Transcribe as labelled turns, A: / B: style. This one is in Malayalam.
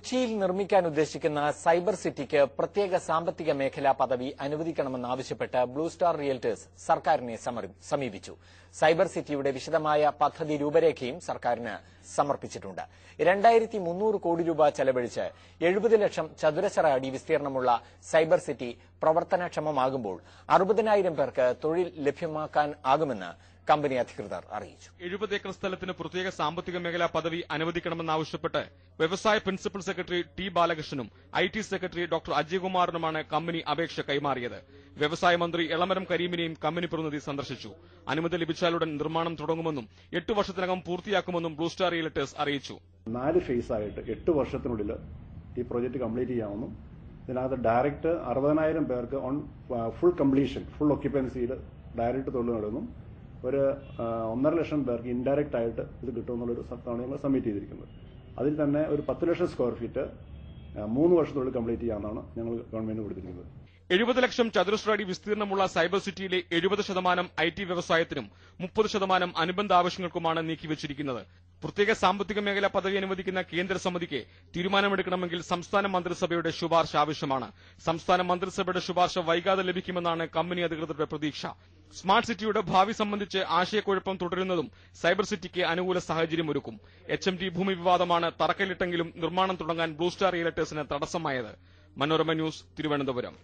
A: കൊച്ചിയിൽ നിർമ്മിക്കാൻ ഉദ്ദേശിക്കുന്ന സൈബർ സിറ്റിക്ക് പ്രത്യേക സാമ്പത്തിക മേഖലാ പദവി അനുവദിക്കണമെന്നാവശ്യപ്പെട്ട് ബ്ലൂ സ്റ്റാർ റിയൽറ്റേഴ്സ് സർക്കാരിനെ സമീപിച്ചു. സൈബർ സിറ്റിയുടെ വിശദമായ പദ്ധതി രൂപരേഖയും സർക്കാരിന് സമർപ്പിച്ചിട്ടുണ്ട്. 2300 കോടി രൂപ ചെലവഴിച്ച് 70 ലക്ഷം ചതുരശ്ര അടി വിസ്തീർണമുള്ള സൈബർ സിറ്റി പ്രവർത്തനക്ഷമമാകുമ്പോൾ 60,000 പേർക്ക് തൊഴിൽ ലഭ്യമാക്കാനാകുമെന്ന് കമ്പനി അധികൃതർ അറിയിച്ചു.
B: 70 ഏക്കർ സ്ഥലത്തിന് പ്രത്യേക സാമ്പത്തിക മേഖലാ പദവി അനുവദിക്കണമെന്നാവശ്യപ്പെട്ട് വ്യവസായ പ്രിൻസിപ്പൽ സെക്രട്ടറി ടി ബാലകൃഷ്ണനും IT സെക്രട്ടറി ഡോക്ടർ അജയ്കുമാറിനുമാണ് കമ്പനി അപേക്ഷ കൈമാറിയത്. വ്യവസായ മന്ത്രി എളമരം കരീമിനെയും കമ്പനി പ്രതിനിധി സന്ദർശിച്ചു. അനുമതി ലഭിച്ചാലുടൻ നിർമ്മാണം തുടങ്ങുമെന്നും 8 വർഷത്തിനകം പൂർത്തിയാക്കുമെന്നും ബ്ലൂ സ്റ്റാർ റിയൽറ്റേഴ്സ് അറിയിച്ചു.
C: 4 ഫേസായിട്ട് 8 വർഷത്തിനുള്ളിൽ ഈ പ്രോജക്ട് കംപ്ലീറ്റ് ചെയ്യാമെന്നും ഇതിനകത്ത് ഡയറക്റ്റ് 60,000 പേർക്ക് ഓൺ ഫുൾ കംപ്ലീഷൻ ഫുൾ ഒക്യുപ്പൻസിയിൽ ഡയറക്റ്റ് തൊഴിൽ നേടുന്നു. ഒരു 1.5 ലക്ഷം പേർക്ക് ഇൻഡയറക്റ്റ് ആയിട്ട് ഇത് കിട്ടുമെന്നുള്ളൊരു സത്താണ് ഞങ്ങൾ സബ്മിറ്റ് ചെയ്തിരിക്കുന്നത്. അതിൽ തന്നെ ഒരു 10 ലക്ഷം സ്ക്വയർ ഫീറ്റ് 3 വർഷത്തിനുള്ളിൽ കംപ്ലീറ്റ് ചെയ്യാമെന്നാണ് ഞങ്ങൾ ഗവൺമെന്റിന് കൊടുത്തിരിക്കുന്നത്.
B: 70 ലക്ഷം ചതുരശ്ര അടി വിസ്തീർണമുള്ള സൈബർ സിറ്റിയിലെ 70% IT വ്യവസായത്തിനും 30% അനുബന്ധ ആവശ്യങ്ങൾക്കുമാണ് നീക്കിവച്ചിരിക്കുന്നത്. പ്രത്യേക സാമ്പത്തിക മേഖലാ പദവി അനുവദിക്കുന്ന കേന്ദ്ര സമിതിക്ക് തീരുമാനമെടുക്കണമെങ്കിൽ സംസ്ഥാന മന്ത്രിസഭയുടെ ശുപാർശ ആവശ്യമാണ്. സംസ്ഥാന മന്ത്രിസഭയുടെ ശുപാർശ വൈകാതെ ലഭിക്കുമെന്നാണ് കമ്പനി അധികൃതരുടെ പ്രതീക്ഷ. സ്മാർട്ട് സിറ്റിയുടെ ഭാവി സംബന്ധിച്ച് ആശയക്കുഴപ്പം തുടരുന്നതും സൈബർ സിറ്റിക്ക് അനുകൂല സാഹചര്യമൊരുക്കും. HMT ഭൂമി വിവാദമാണ് തറക്കല്ലിട്ടെങ്കിലും നിർമ്മാണം തുടങ്ങാൻ ബ്ലൂ സ്റ്റാർ റിയൽറ്റേഴ്സിന് തടസ്സമായത്. മനോരമ ന്യൂസ്, തിരുവനന്തപുരം.